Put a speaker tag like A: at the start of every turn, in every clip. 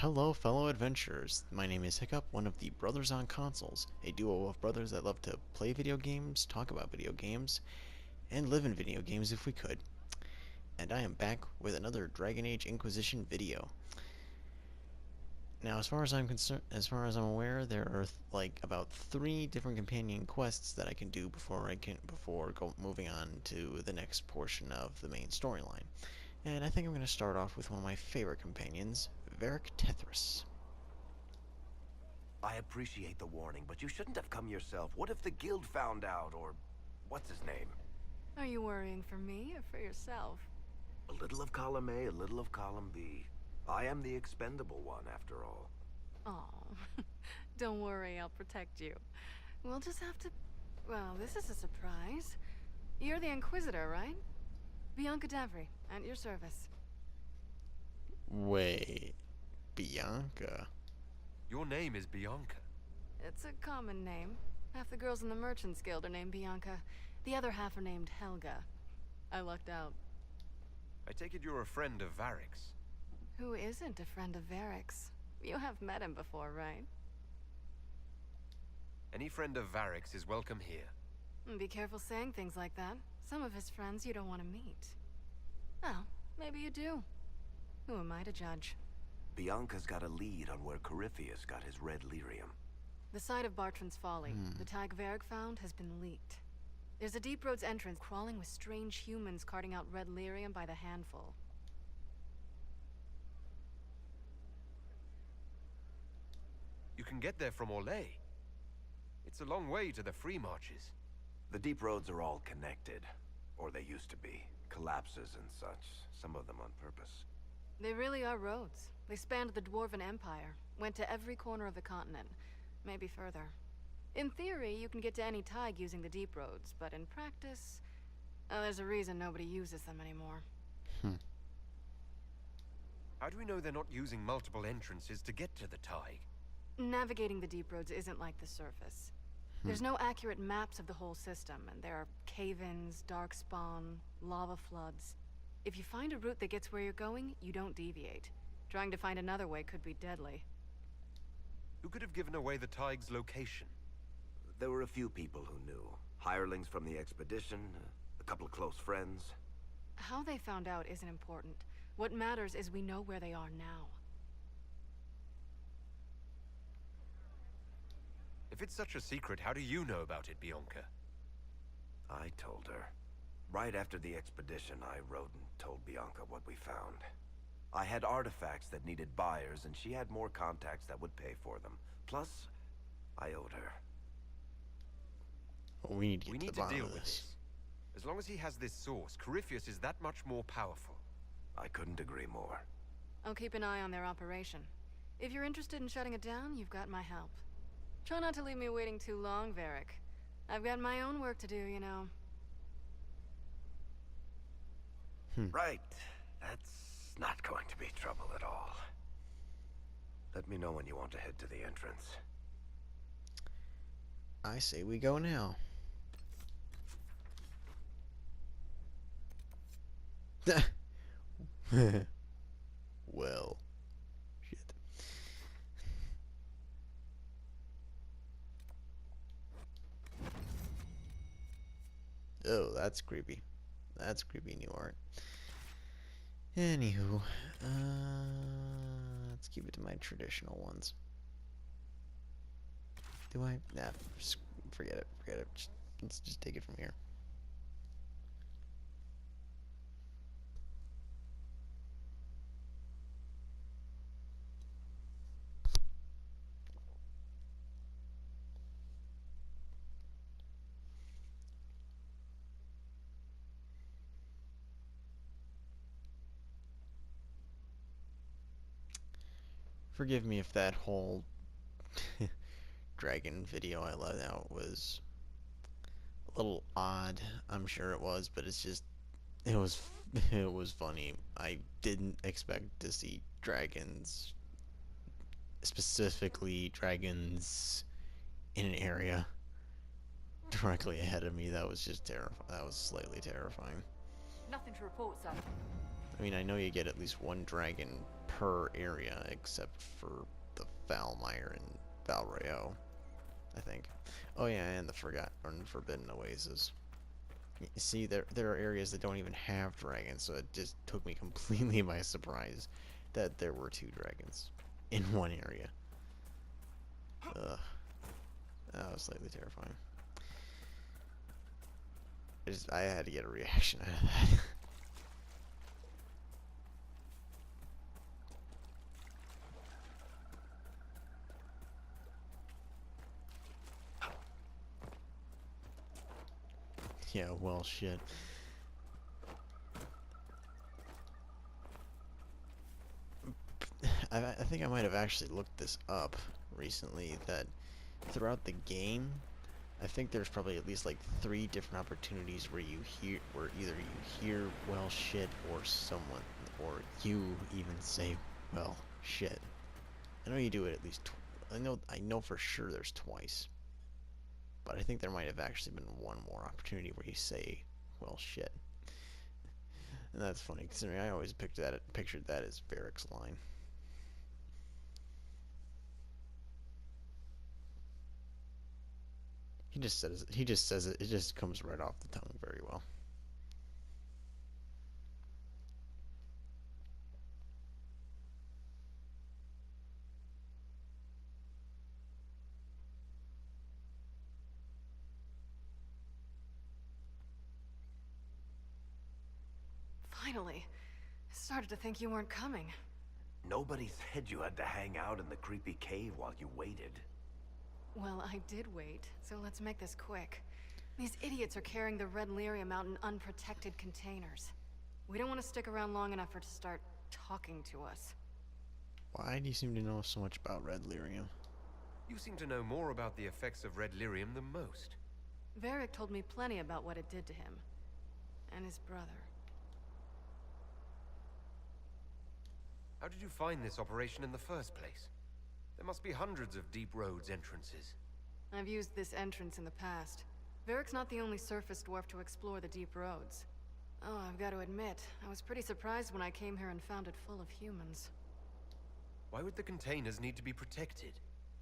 A: Hello, fellow adventurers. My name is Hiccup, one of the Brothers on Consoles, a duo of brothers that love to play video games, talk about video games, and live in video games if we could. And I am back with another Dragon Age Inquisition video. Now, as far as I'm aware, there are like about 3 different companion quests that I can do before moving on to the next portion of the main storyline. And I think I'm going to start off with one of my favorite companions, Varric Tethys.
B: I appreciate the warning, but you shouldn't have come yourself. What if the guild found out, or what's his name?
C: Are you worrying for me or for yourself?
B: A little of column A, a little of column B. I am the expendable one, after all.
C: Oh, don't worry, I'll protect you. We'll just have to... Well, this is a surprise. You're the Inquisitor, right? Bianca Davry, at your service.
A: Wait, Bianca?
D: Your name is Bianca.
C: It's a common name. Half the girls in the Merchants Guild are named Bianca. The other half are named Helga. I lucked out.
D: I take it you're a friend of Varric's.
C: Who isn't a friend of Varric's? You have met him before, right?
D: Any friend of Varric's is welcome here.
C: Be careful saying things like that. Some of his friends you don't want to meet. Well, maybe you do. Who am I to judge?
B: Bianca's got a lead on where Corypheus got his red lyrium.
C: The site of Bartran's Folly, the tag Varric found, has been leaked. There's a Deep Roads entrance crawling with strange humans carting out red lyrium by the handful.
D: You can get there from Orlais. It's a long way to the free marches.
B: The deep roads are all connected. Or they used to be. Collapses and such. Some of them on purpose.
C: They really are roads. They spanned the Dwarven Empire, went to every corner of the continent, maybe further. In theory, you can get to any Tig using the deep roads, but in practice, there's a reason nobody uses them anymore.
D: How do we know they're not using multiple entrances to get to the Tig?
C: Navigating the deep roads isn't like the surface. There's no accurate maps of the whole system, and there are cave-ins, darkspawn, lava floods. If you find a route that gets where you're going, you don't deviate. Trying to find another way could be deadly.
D: Who could have given away the Tig's location?
B: There were a few people who knew. Hirelings from the expedition, a couple of close friends.
C: How they found out isn't important. What matters is we know where they are now.
D: If it's such a secret, how do you know about it, Bianca?
B: I told her. Right after the expedition, I wrote and told Bianca what we found. I had artifacts that needed buyers, and she had more contacts that would pay for them. Plus, I owed her.
A: Well, we need to
D: We
A: get to
D: need
A: the
D: to
A: bottom
D: deal
A: of
D: with
A: this.
D: this. As long as he has this source, Corypheus is that much more powerful.
B: I couldn't agree more.
C: I'll keep an eye on their operation. If you're interested in shutting it down, you've got my help. Try not to leave me waiting too long, Varric. I've got my own work to do, you know.
B: Right. That's not going to be trouble at all. Let me know when you want to head to the entrance.
A: I say we go now. Well, shit. Oh, that's creepy. That's creepy new art. Anywho, let's keep it to my traditional ones. Do I? Nah, forget it. Forget it. Let's just take it from here. Forgive me if that whole dragon video I let out was a little odd. I'm sure it was, but it's just it was it was funny. I didn't expect to see dragons, specifically dragons in an area directly ahead of me. That was just terrifying. That was slightly terrifying.
E: Nothing to report, sir.
A: I mean, I know you get at least one dragon per area, except for the Valmire and Valrayo, I think. Oh yeah, and the Forgotten Forbidden Oasis. You see, there are areas that don't even have dragons, so it just took me completely by surprise that there were 2 dragons in one area. Ugh. That was slightly terrifying. I had to get a reaction out of that. Yeah, well, shit. I think I might have actually looked this up recently, that throughout the game, I think there's probably at least like 3 different opportunities where either you hear well shit, or someone, or you even say well shit. I know you do it at least I know for sure there's twice. But I think there might have actually been one more opportunity where you say well shit. And that's funny, considering I always pictured that as Varric's line. He just says it just comes right off the tongue very well.
C: Finally. I started to think you weren't coming.
B: Nobody said you had to hang out in the creepy cave while you waited.
C: Well, I did wait, so let's make this quick. These idiots are carrying the red lyrium out in unprotected containers. We don't want to stick around long enough for it to start talking to us.
A: Why do you seem to know so much about red lyrium?
D: You seem to know more about the effects of red lyrium than most.
C: Varric told me plenty about what it did to him. And his brother.
D: How did you find this operation in the first place? There must be hundreds of Deep Roads entrances.
C: I've used this entrance in the past. Varric's not the only surface dwarf to explore the Deep Roads. Oh, I've got to admit, I was pretty surprised when I came here and found it full of humans.
D: Why would the containers need to be protected?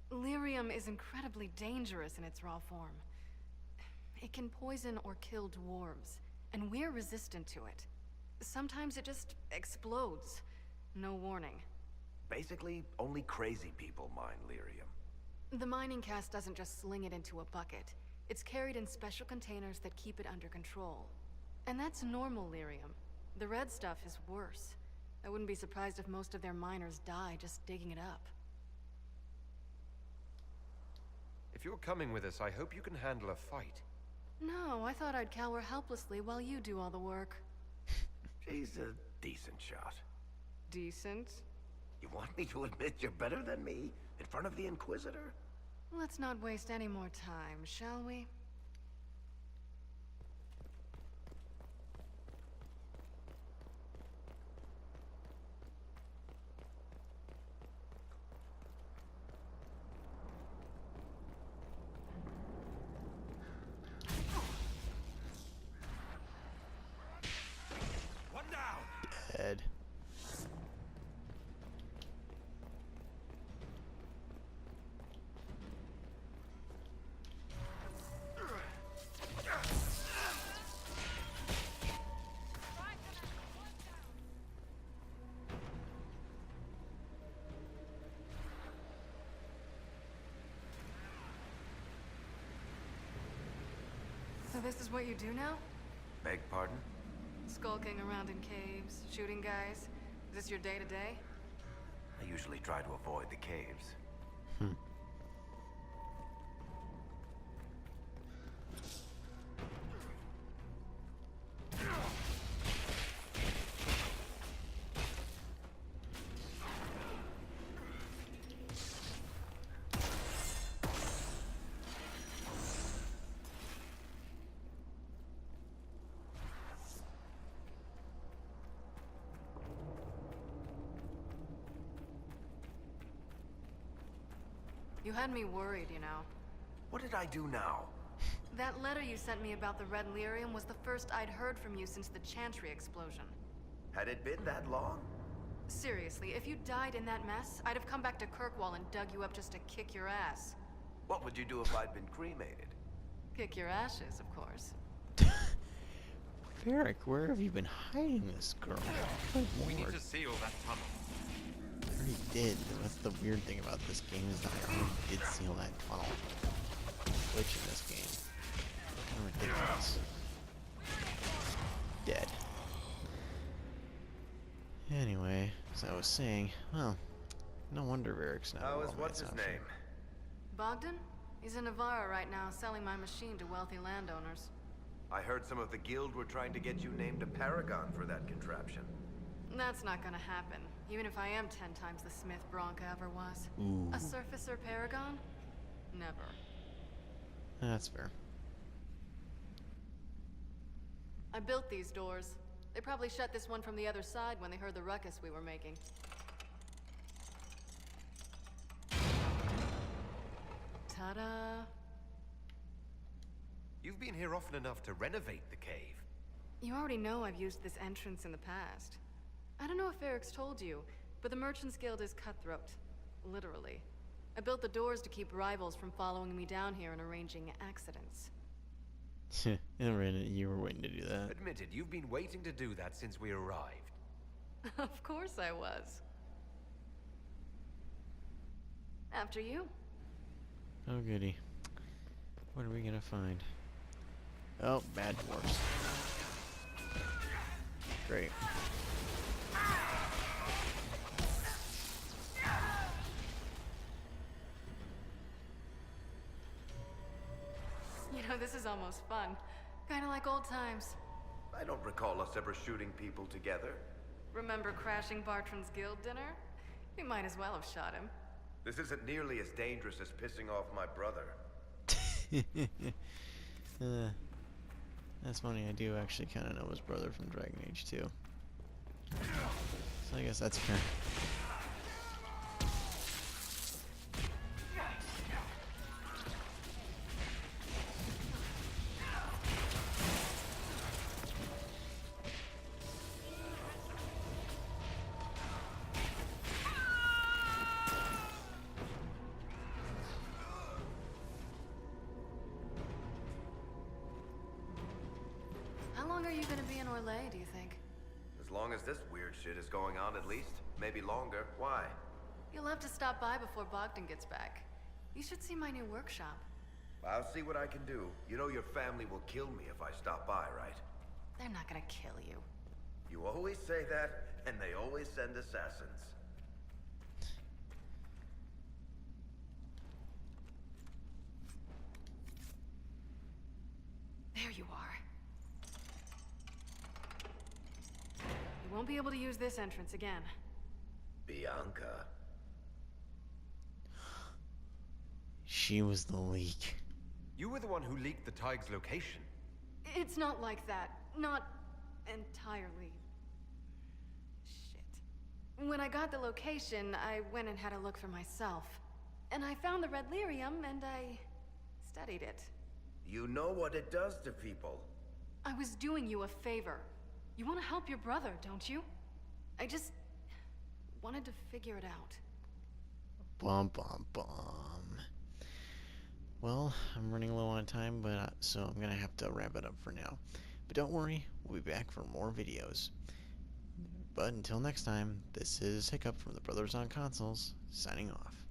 C: Lyrium is incredibly dangerous in its raw form. It can poison or kill dwarves, and we're resistant to it. Sometimes it just explodes. No warning.
B: Basically, only crazy people mine lyrium.
C: The mining cast doesn't just sling it into a bucket. It's carried in special containers that keep it under control. And that's normal lyrium. The red stuff is worse. I wouldn't be surprised if most of their miners die just digging it up.
D: If you're coming with us, I hope you can handle a fight.
C: No, I thought I'd cower helplessly while you do all the work.
B: She's a decent shot.
C: Decent?
B: You want me to admit you're better than me in front of the Inquisitor?
C: Let's not waste any more time, shall we?
B: One down!
A: Dead.
C: So this is what you do now?
B: Beg pardon?
C: Skulking around in caves, shooting guys? Is this your day-to-day?
B: I usually try to avoid the caves.
C: You had me worried, you know.
B: What did I do now?
C: That letter you sent me about the red lyrium was the first I'd heard from you since the Chantry explosion.
B: Had it been that long?
C: Seriously, if you died in that mess, I'd have come back to Kirkwall and dug you up just to kick your ass.
B: What would you do if I'd been cremated?
C: Kick your ashes, of course.
A: Varric, where have you been hiding this girl? Good
D: We need
A: lord.
D: to seal that tunnel.
A: I already did. That's the weird thing about this game is that I already did seal that tunnel. Glitch in this game. Kind of ridiculous. Dead. Anyway, as I was saying, well, no wonder Varric's not a
B: How is
A: romance
B: what's his
A: option.
B: name?
C: Bogdan? He's in Navarra right now, selling my machine to wealthy landowners.
B: I heard some of the guild were trying to get you named a paragon for that contraption.
C: That's not gonna happen, even if I am 10 times the Smith Bronca ever was.
A: Ooh,
C: A surfacer paragon? Never.
A: that's fair.
C: I built these doors. They probably shut this one from the other side when they heard the ruckus we were making. Ta-da!
D: You've been here often enough to renovate the cave.
C: You already know I've used this entrance in the past. I don't know if Eric's told you, but the Merchants Guild is cutthroat. Literally. I built the doors to keep rivals from following me down here and arranging accidents.
A: You were waiting to do that.
D: Admitted, you've been waiting to do that since we arrived.
C: Of course I was. After you.
A: Oh goody. What are we gonna find? Oh, bad dwarves. Great.
C: You know, this is almost fun. Kinda like old times.
B: I don't recall us ever shooting people together.
C: Remember crashing Bartram's guild dinner? We might as well have shot him.
B: This isn't nearly as dangerous as pissing off my brother.
A: That's funny, I do actually kind of know his brother from Dragon Age 2. So I guess that's fair.
C: How long are you gonna be in Orlais, do you think?
B: As long as this weird shit is going on, at least. Maybe longer. Why?
C: You'll have to stop by before Bogdan gets back. You should see my new workshop.
B: I'll see what I can do. You know your family will kill me if I stop by, right?
C: They're not gonna kill you.
B: You always say that, and they always send assassins.
C: There you are. You won't be able to use this entrance again.
B: Bianca.
A: She was the leak.
D: You were the one who leaked the Tig's location.
C: It's not like that. Not entirely. Shit. When I got the location, I went and had a look for myself. And I found the red lyrium, and I studied it.
B: You know what it does to people.
C: I was doing you a favor. You want to help your brother, don't you? I just wanted to figure it out.
A: Bum bum bum. Well, I'm running low on time, but so I'm gonna have to wrap it up for now. But don't worry, we'll be back for more videos. But until next time, this is Hiccup from the Brothers on Consoles, signing off.